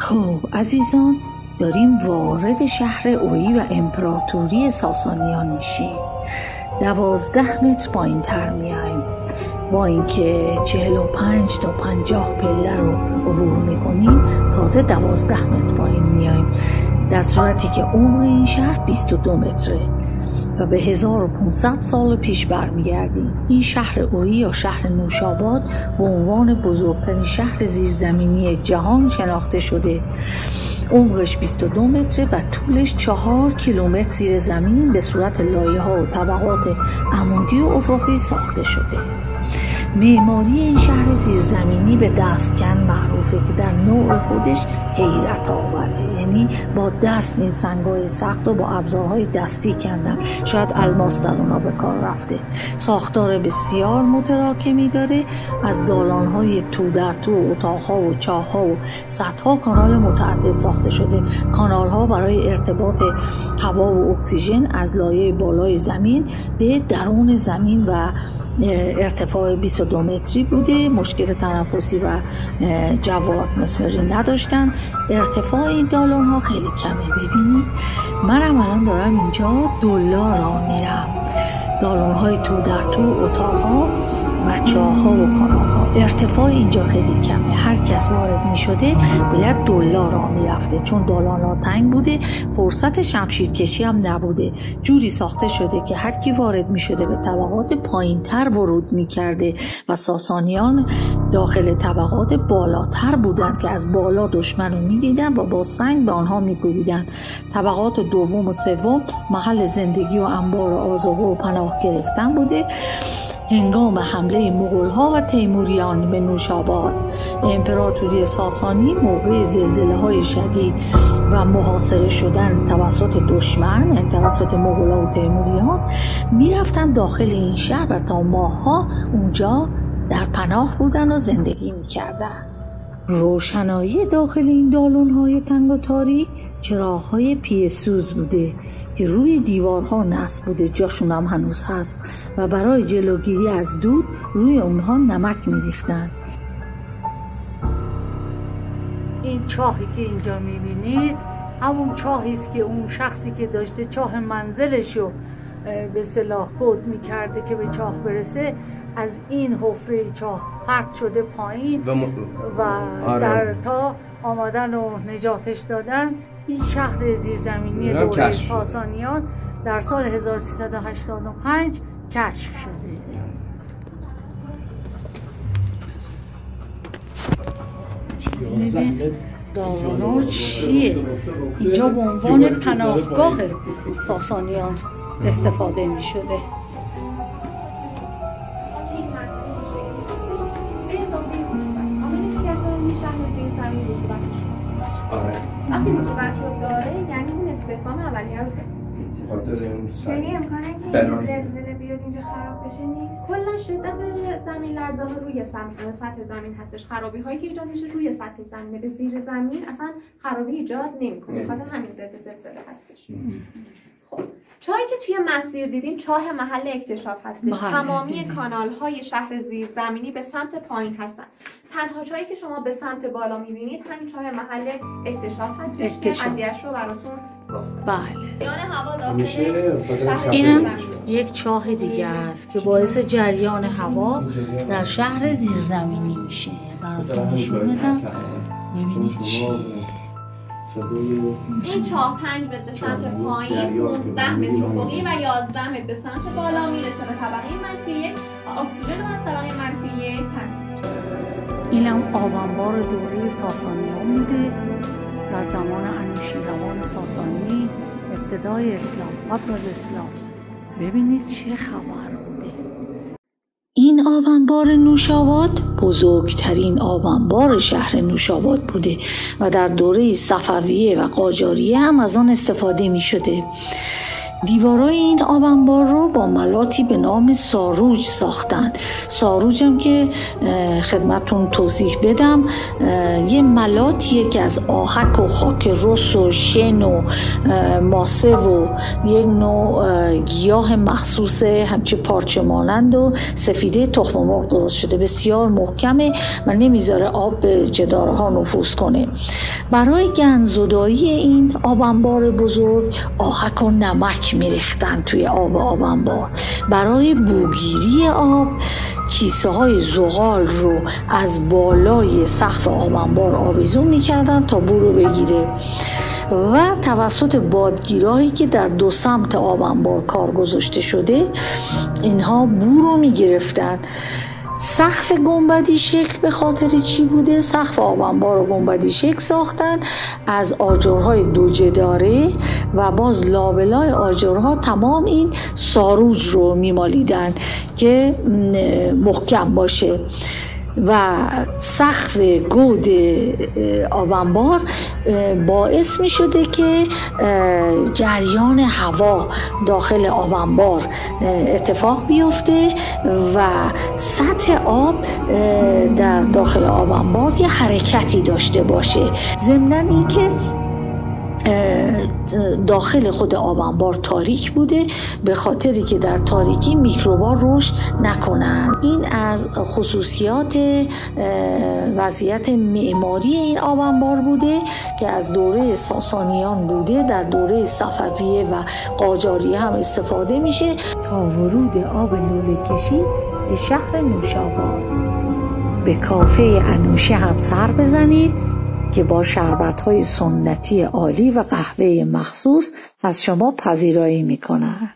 خب عزیزان، داریم وارد شهر اویی و امپراتوری ساسانیان میشیم. 12 متر پایین تر میایم. با اینکه 45 تا 50 پله رو عبور میکنیم، تازه 12 متر پایین میایم، در صورتی که عمق این شهر 22 متره و به 1500 سال پیش برمیگردیم. این شهر اویی یا شهر نوشاباد به عنوان بزرگترین شهر زیرزمینی جهان شناخته شده. عمقش 22 متره و طولش 4 کیلومتر زیر زمین به صورت لایه‌ها و طبقات عمودی و افقی ساخته شده. معماری این شهر زیرزمینی به دستکن معروفه که در نوع خودش حیرت آوره. یعنی با دست این سنگ‌های سخت و با ابزارهای دستی کندن، شاید الماس در اونا به کار رفته. ساختار بسیار متراکمی داره، از دالان‌های تو در تو، اتاق‌ها و چاه‌ها و سطح‌ها کانال متعدد ساخته شده. کانال‌ها برای ارتباط هوا و اکسیژن از لایه بالای زمین به درون زمین و ارتفاع 22 متری بوده. مشکل تنفسی و جو اتمسفری نداشتن. ارتفاع این دالان ها خیلی کمه. ببینید منم الان دارم اینجا دلار را میرم. دالان های تو در تو، اتاق ها و چاه ها و کانال ها. ارتفاع اینجا خیلی کمه. هر کس وارد می شده باید دلار را می رفته، چون دالان ها تنگ بوده، فرصت شمشیر کشی هم نبوده. جوری ساخته شده که هر کی وارد می شده به طبقات پایین تر ورود می کرده و ساسانیان داخل طبقات بالاتر بودند که از بالا دشمن رو می دیدن و با سنگ به آنها می کوبیدن. طبقات دوم و سوم محل زندگی و انبار آذوقه و پناه گرفتن بوده هنگام حمله مغول‌ها و تیموریان به نوشاباد. امپراتوری ساسانی موقع زلزله‌های شدید و محاصره شدن توسط دشمن، یعنی توسط مغول‌ها و تیموریان، میرفتن داخل این شهر و تا ماه‌ها اونجا در پناه بودن و زندگی میکردن. روشنایی داخل این دالون‌های تنگ و تاریک چراغ‌های پیه‌سوز بوده که روی دیوارها نصب بوده، جاشون هم هنوز هست و برای جلوگیری از دود روی اونها نمک می‌ریختن. این چاهی که اینجا می‌بینید همون چاهی است که اون شخصی که داشته چاه منزلشو به اصطلاح گود می‌کرده که به چاه برسه، از این حفره چاه پرت شده پایین و در تا آمدن و نجاتش دادن. این شهر زیرزمینی دوره ساسانیان در سال 1385 کشف شده. دارونا چیه؟ اینجا به عنوان پناهگاه ساسانیان استفاده می شده. وقتی رطوبت رو داره یعنی اون استحکام اولیه رو داره. یعنی امکانه که زلزله بیاد اینجا خراب بشه نیست. کلا شدت زمین لرزه ها روی سطح زمین هستش. خرابی هایی که ایجاد میشه روی سطح زمینه، به زیر زمین اصلا خرابی ایجاد نمیکنه. خاطر همین ضد زلزله هستش. خب چاهی که توی مسیر دیدیم چاه محل اکتشاف هستش. تمامی کانال های شهر زیرزمینی به سمت پایین هستن. تنها چاهی که شما به سمت بالا میبینید همین چاه محل اکتشاف هستش که قضیه‌اش رو براتون گفتم. بله. جریان هوا داخل شهر اینم یک چاه دیگه است که باعث جریان هوا در شهر زیرزمینی میشه. براتون نشون بدم. ببینید چیه. این چاه 5 متر به سمت پایین، 15 متر افقی و 11 متر به سمت بالا میرسه به طبقه -1 و اکسیژن رو از طبقه -1 تامین. اینم آبانبار دوره ساسانیان بوده در زمان انوشیروان ساسانی، ابتدای اسلام، قبل از اسلام. ببینید چه خبر بوده. این آبانبار نوشاباد بزرگترین آبانبار شهر نوشاباد بوده و در دوره صفویه و قاجاریه هم از آن استفاده می شده. دیوارای این آب انبار رو با ملاتی به نام ساروج ساختن. ساروج هم که خدمتون توضیح بدم یه ملاتیه که از آهک و خاک رس و شن و ماسه و یک نوع گیاه مخصوص همچه پارچه مانند و سفیده تخم مرغ درست شده. بسیار محکمه و نمیذاره آب به جدارها نفوذ کنه. برای گندزدایی این آب انبار بزرگ آهک و نمک میریختن توی آب انبار. برای بوگیری آب کیسه های زغال رو از بالای سقف آب انبار آویزون میکردن تا بو رو بگیره و توسط بادگیرهایی که در دو سمت آب انبار کار گذاشته شده اینها بو رو میگرفتن. سقف گنبدی شکل به خاطر چی بوده؟ سقف آب انبار رو گنبدی شکل ساختن از آجرهای دو جداره و باز لابلای آجرها تمام این ساروج رو میمالیدن که محکم باشه و سقف گود آب انبار باعث می شده که جریان هوا داخل آب انبار اتفاق بیفته و سطح آب در داخل آب انبار یه حرکتی داشته باشه. ضمناً این که داخل خود آب انبار تاریک بوده به خاطری که در تاریکی میکروبا رشد نکنن. این از خصوصیات وضعیت معماری این آب انبار بوده که از دوره ساسانیان بوده. در دوره صفویه و قاجاریه هم استفاده میشه تا ورود آب لوله کشی به شهر نوشاباد. به کافه انوشه هم سر بزنید که با شربت‌های سنتی عالی و قهوه مخصوص از شما پذیرایی می‌کنند.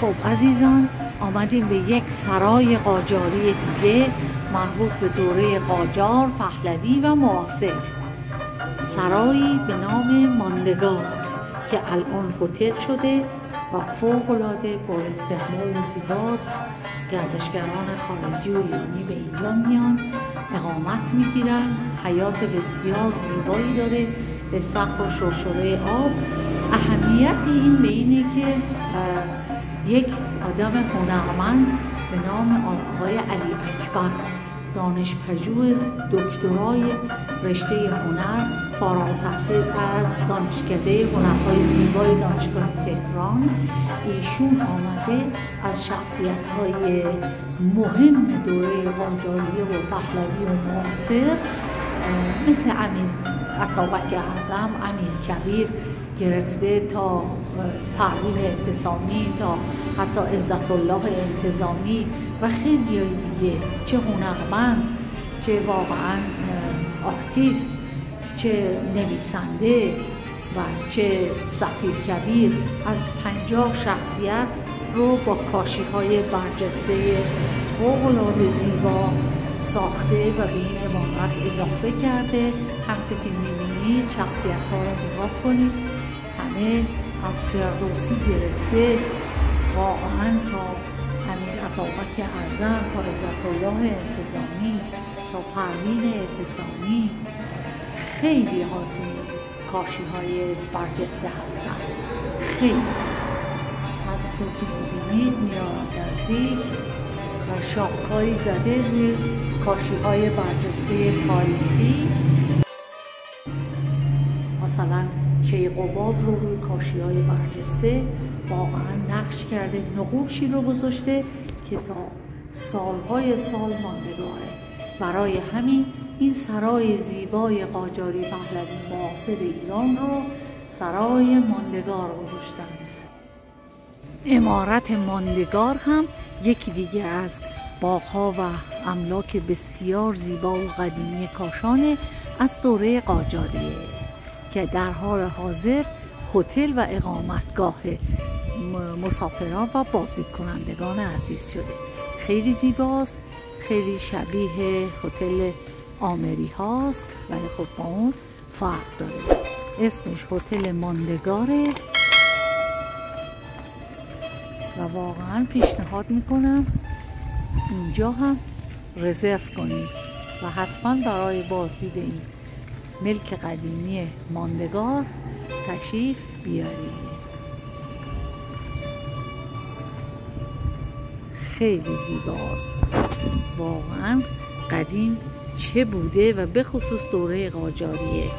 خب عزیزان، آمدیم به یک سرای قاجاری دیگه مربوط به دوره قاجار، پهلوی و معاصر. سرایی به نام ماندگار که الان هتل شده و فوق‌العاده پر استقبال و زیباست. گردشگران خارجی و ایرانی به اینجا میان، اقامت میگیرن. حیات بسیار زیبایی داره به سقف و شرشره آب. اهمیت این به اینه که یک آدم هنرمند به نام آقای علی اکبر، دانشپژوه دکترای رشته هنر، فارغ التحصیل از دانشکده هنرهای زیبای دانشگاه تهران، ایشون آمده از شخصیت‌های مهم دوره قاجاریه و پهلوی و معاصر مثل امیر عطابک اعظم، امیر کبیر گرفته تا پروین اعتصامی تا حتی عزت الله انتظامی و خیلی دیگه، چه هنرمند، چه واقعا آرتیست، چه نویسنده و چه سفیر کبیر، از 50 شخصیت رو با کاشی‌های برجسته فوق‌العاده زیبا ساخته و به این عمارت اضافه کرده. همونطور که می‌بینید شخصیت‌ها رو نگاه کنید، همه از فردوسی گرفته واقعا تا امیر عطابک اعظم، تا عزت الله انتظامی، تا پروین اعتصامی، خیلی هاتون کاشی‌های برجسته هستن. خیلی همونطور که می‌بینید میارم نزدیک و شاخه‌هایی زده روی کاشی‌های برجسته تاریخی. مثلا کیقوباد رو روی کاشی‌های برجسته واقعا نقش کرده، نقوشی رو گذاشته که تا سالهای سال ماندگاره. برای همین این سرای زیبای قاجاری پهلوی معاصر ایران رو سرای ماندگار گذاشتن. عمارت ماندگار هم یکی دیگه از باغ‌ها و املاک بسیار زیبا و قدیمی کاشان از دوره قاجاریه که در حال حاضر هتل و اقامتگاه مسافران و بازدید کنندگان عزیز شده. خیلی زیباست، خیلی شبیه هتل آمری هاست ولی خب با اون فرق داره. اسمش هتل ماندگاره و واقعا پیشنهاد میکنم اینجا هم رزرو کنید و حتما برای بازدید این ملک قدیمی ماندگار تشریف بیارید. خیلی زیباست، واقعا قدیم چه بوده و به خصوص دوره قاجاریه.